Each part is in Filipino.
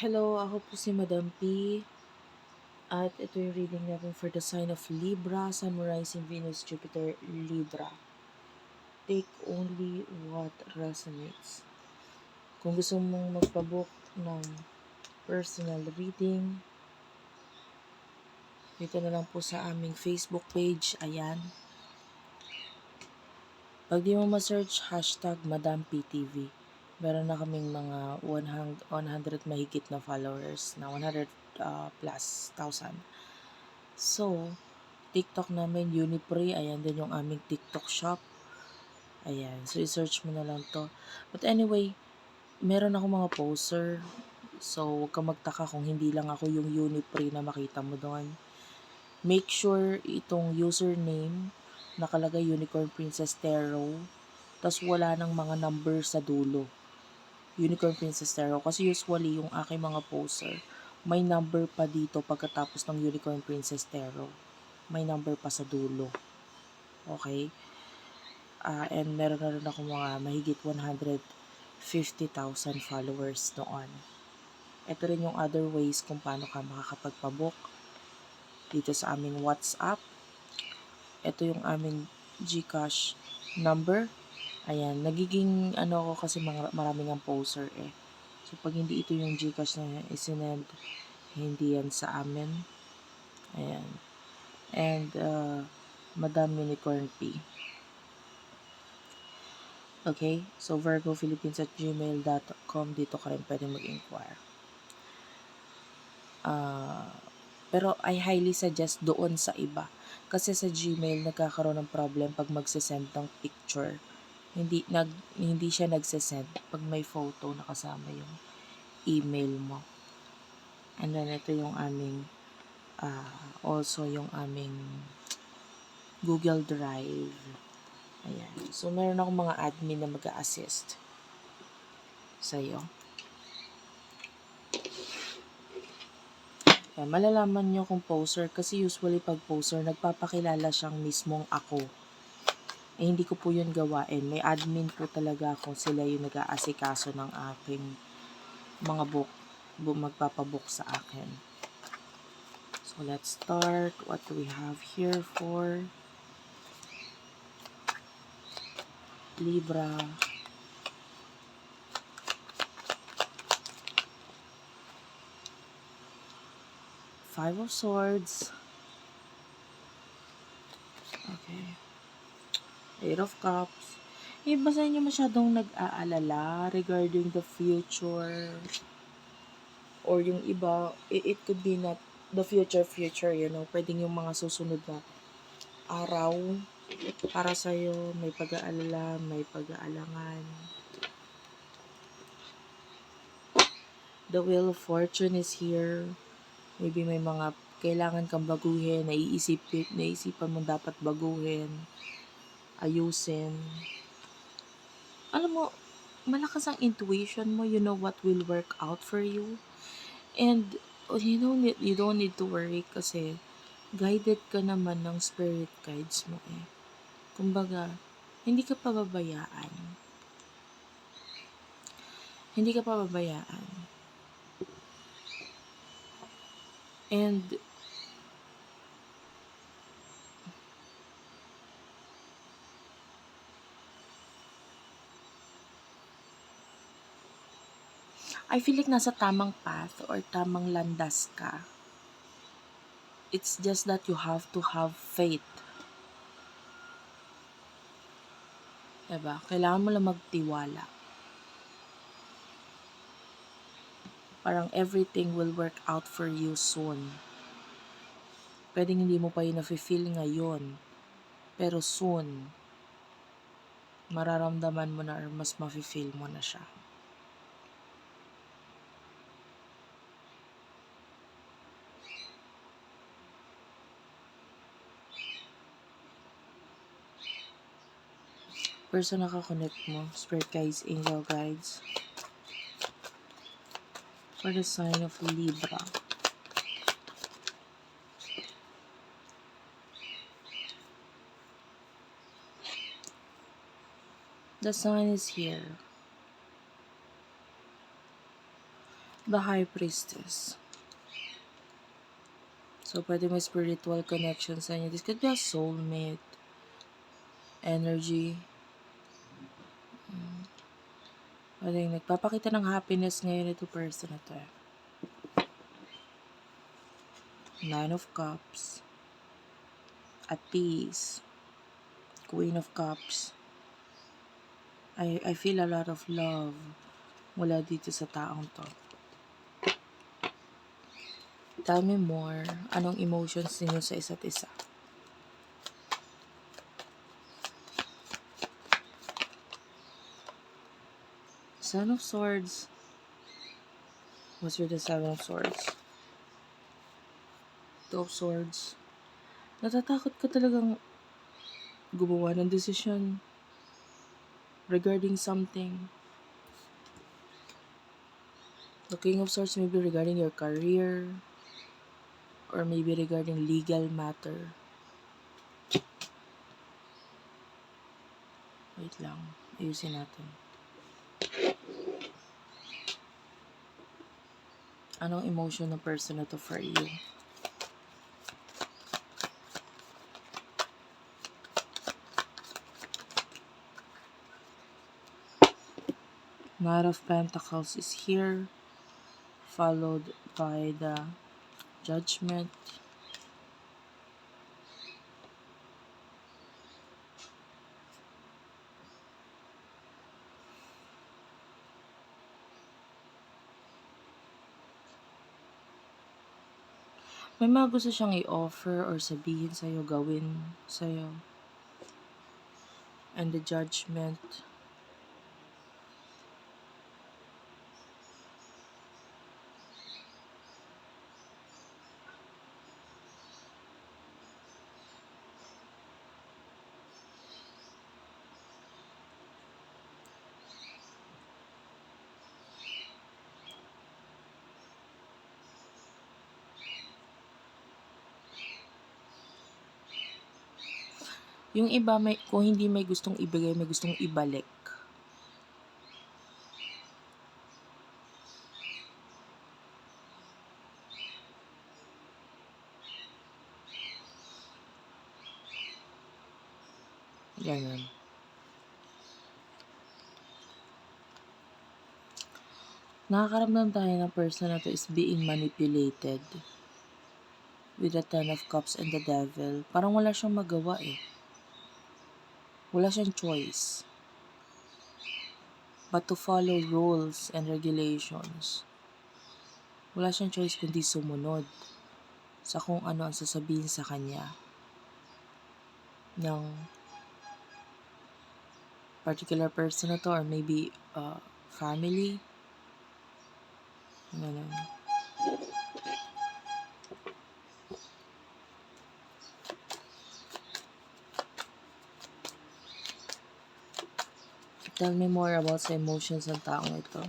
Hello, ako po si Madam P. At ito yung reading natin for the sign of Libra, Sun, Rising, Venus, Jupiter, Libra. Take only what resonates. Kung gusto mong magpabook ng personal reading, dito na lang po sa aming Facebook page. Ayan. Pag di mo ma-search, hashtag Madam PTV. Meron na kaming mga 100 mahigit na followers na 100 plus thousand. So, TikTok namin, Unipre. Ayan din yung aming TikTok shop. Ayan. So, i-search mo na lang to. But anyway, meron ako mga poster. So, huwag ka magtaka kung hindi lang ako yung Unipre na makita mo doon. Make sure itong username nakalagay Unicorn Princess Tarot. Tapos wala nang mga number sa dulo. Unicorn Princess Tarot. Kasi usually yung aking mga poster, may number pa dito pagkatapos ng Unicorn Princess Tarot. May number pa sa dulo. Okay? And meron na rin ako mga mahigit 150,000 followers noon. Ito rin yung other ways kung paano ka makakapagpabook dito sa aming WhatsApp. Ito yung aming GCash number. Ayan, nagiging ako kasi maraming ang poster eh. So, pag hindi ito yung GCash na isinend, hindi yan sa amin. Ayan. And, Madam Unicorn P. Okay? So, virgophilippines@gmail.com. Dito ka rin pwede mag-inquire. Pero I highly suggest doon sa iba. Kasi sa Gmail, nagkakaroon ng problem pag magsisend ng picture. Hindi siya nagsisend pag may photo na kasama yung email mo. And then, ito yung aming, also yung aming Google Drive. Ayan. So, meron akong mga admin na mag-a-assist sa'yo. Ayan, malalaman nyo kung poser kasi usually pag poser, nagpapakilala siyang mismong ako. Eh, hindi ko po yun gawain. May admin po talaga kung sila yung nag-aasikaso ng aking mga book. Magpapabook sa akin. So, let's start. What do we have here for Libra? Five of Swords. Okay. Eight of Cups. Iba sa inyo masyadong nag-aalala regarding the future. Or yung iba, it could be not the future, pwedeng yung mga susunod na araw para sa'yo, may pag-aalala, may pag-aalangan. The Wheel of Fortune is here. Maybe may mga kailangan kang baguhin, naisipan mo dapat baguhin, ayusin. Alam mo, malakas ang intuition mo, you know what will work out for you. And you don't need to worry kasi guided ka naman ng spirit guides mo eh. Kumbaga, hindi ka pababayaan. Hindi ka pababayaan. And I feel like nasa tamang path or tamang landas ka. It's just that you have to have faith. Diba? Kailangan mo lang magtiwala. Parang everything will work out for you soon. Pwedeng hindi mo pa yun na-feel ngayon. Pero soon, mararamdaman mo na or mas ma-feel mo na siya. Person nakakonect mo, spirit guides, angel guides, for the sign of Libra. The sign is here. The High Priestess. So, pwede may spiritual connection sa inyo. This could be a soulmate energy. Pwede nagpapakita ng happiness ngayon ito person na to. Nine of Cups. At peace. Queen of Cups. I feel a lot of love mula dito sa taong to. Tell me more. Anong emotions ninyo sa isa't isa? Son of Swords. What's your the Seven of Swords? Two of Swords. Natatakot ka talagang gumawa ng desisyon regarding something. The King of Swords may be regarding your career or maybe regarding legal matter. Wait lang. Ayusin natin. Anong emotion ng person na to for you? Knight of Pentacles is here, followed by the Judgment. May mga gusto siyang i-offer or sabihin sa'yo, gawin sa'yo. And the Judgment. Yung iba, kung hindi may gustong ibigay, may gustong ibalik. Ganun. Nakakaramdam tayo na person na to is being manipulated with the Ten of Cups and the Devil. Parang wala siyang magawa eh. Wala siyang choice but to follow rules and regulations. Wala siyang choice kundi sumunod sa kung ano ang sasabihin sa kanya ng particular person na to or maybe family. Ganun. Tell me more about sa emotions ng taong ito.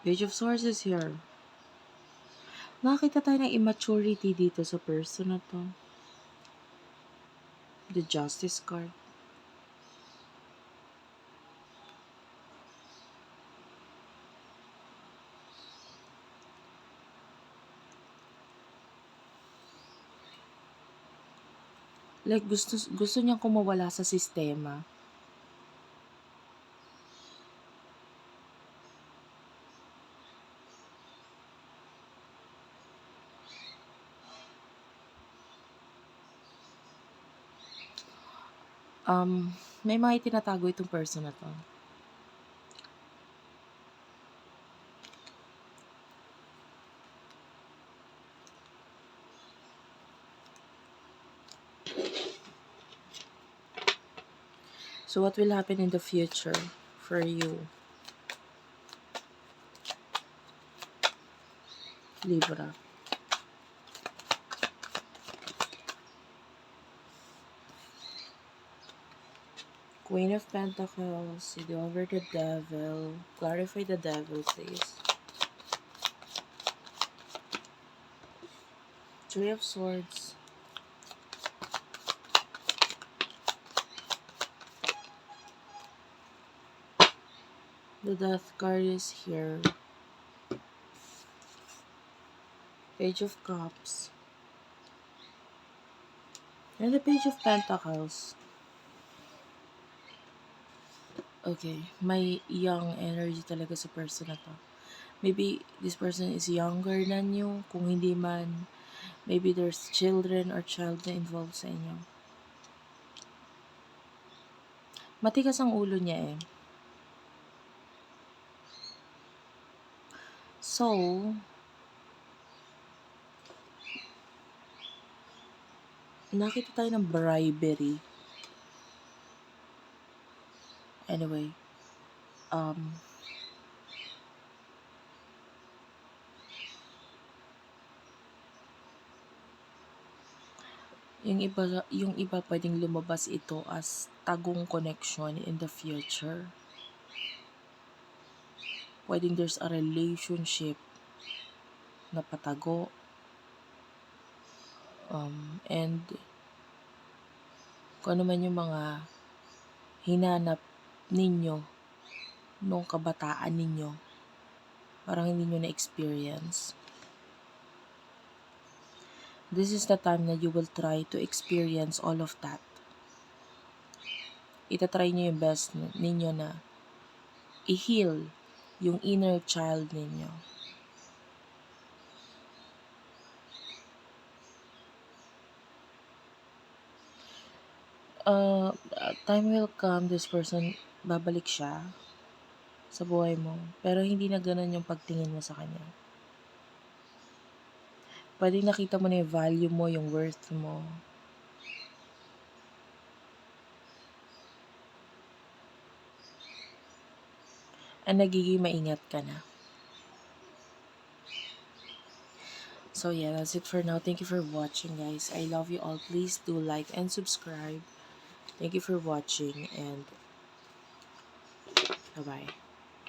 Page of Swords is here. Nakakita tayo ng immaturity dito sa person na to. The Justice card. Like, gusto niyang kumawala sa sistema. May mga itinatago itong person na to. So, what will happen in the future for you? Libra. Queen of Pentacles, you go over the Devil. Clarify the Devil, please. Three of Swords. The Death card is here. Page of Cups. And the Page of Pentacles. Okay, may young energy talaga sa person na to. Maybe this person is younger than you. Kung hindi man, maybe there's children or child na involved sa inyo. Matigas ang ulo niya eh. So, nakita tayo ng bribery. Anyway, yung iba pwedeng lumabas ito as tagong connection in the future. Pwedeng there's a relationship na patago. And kung ano man yung mga hinanap ninyo nung kabataan ninyo, parang hindi nyo na-experience. This is the time na you will try to experience all of that. Itatry nyo yung best ninyo na i-heal yung inner child ninyo. Time will come, this person, babalik siya sa buhay mo. Pero hindi na ganun yung pagtingin mo sa kanya. Pwede nakita mo na yung value mo, yung worth mo. And nagiging maingat ka na. So yeah, that's it for now. Thank you for watching, guys. I love you all. Please do like and subscribe. Thank you for watching and bye-bye.